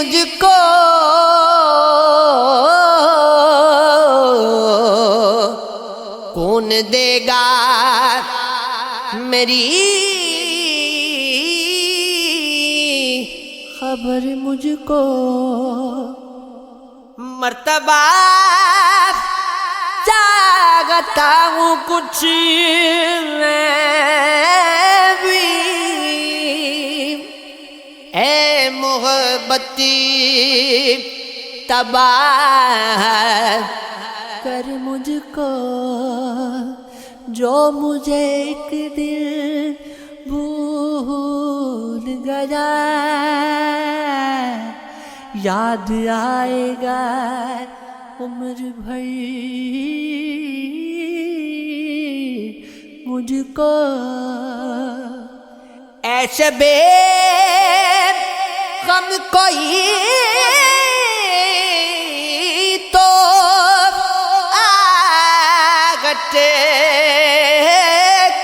مجھ کو کون دے گا میری خبر مجھ کو؟ مرتبہ چاہتا ہوں کچھ میں بھی، اے محبتی تباہ کر مجھ کو، جو مجھے ایک دن بھول گیا یاد آئے گا عمر بھر مجھ کو۔ اے شب غم کوئی تو آگٹے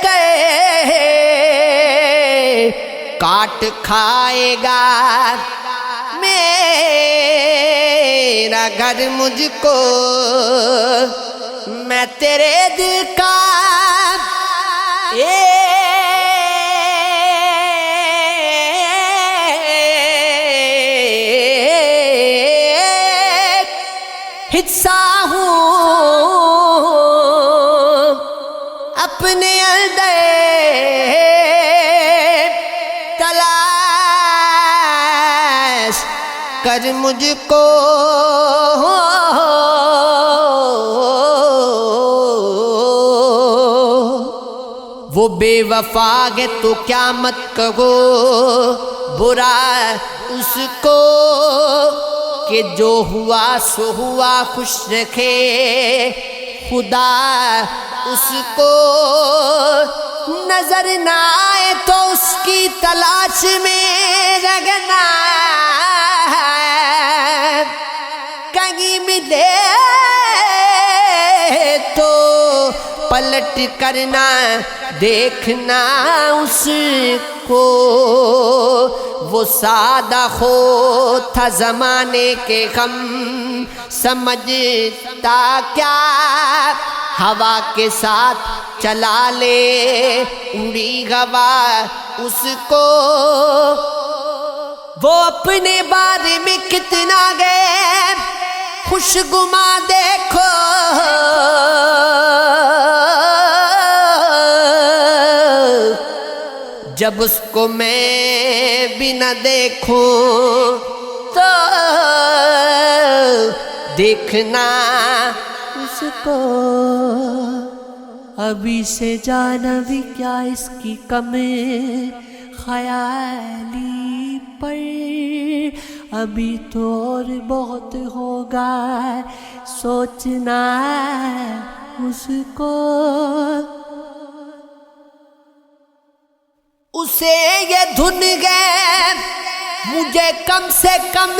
کے کاٹ کھائے گا میرا گھر مجھ کو، میں تیرے دل کا حصہ ہوں، اپنے اندر تلاش کر مجھ کو۔ وہ بے وفا ہے تو کیا مت کہو برا اس کو، کہ جو ہوا سو ہوا خوش رکھے خدا اس کو، نظر نہ آئے تو اس کی تلاش میں رگنا، کہیں ملے تو پلٹ کرنا دیکھنا اس کو۔ وہ سادہ خو تھا زمانے کے غم سمجھتا کیا، ہوا کے ساتھ چلا لے اڑی ہوا اس کو۔ وہ اپنے بارے میں کتنا غیر خوشگما دیکھو، جب اس کو میں بھی نہ دیکھوں تو دیکھنا اس کو۔ ابھی سے جانا بھی کیا اس کی کم خیالی پر، ابھی تو اور بہت ہوگا سوچنا اس کو۔ اسے یہ دھن گئے مجھے کم سے کم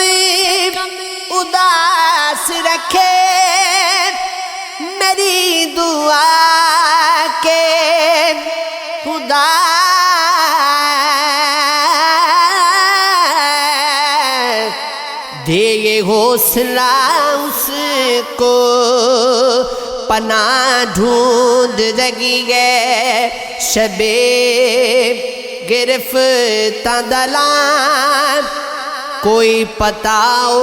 اداس رکھے، میری دعا کے خدا دے یہ حوصلہ اس کو، پناہ ڈھونڈ رہی ہے شب گرفتہ دلان، کوئی پتاؤ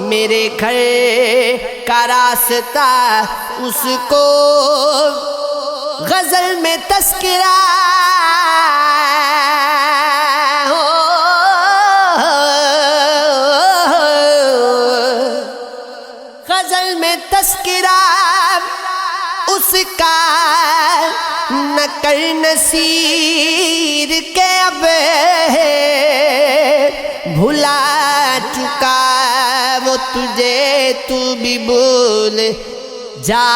میرے گھر کا راستہ اس کو۔ غزل میں تذکرہ غزل میں تذکرہ اس کا، نہ کر نصیر کے اب بھلا چکا وہ تجھے، تو بھی بھول جا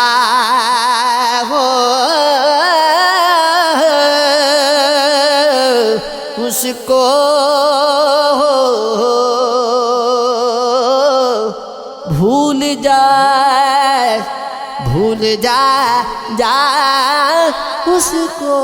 اس کو۔ بھول جا بھول جا اس کو۔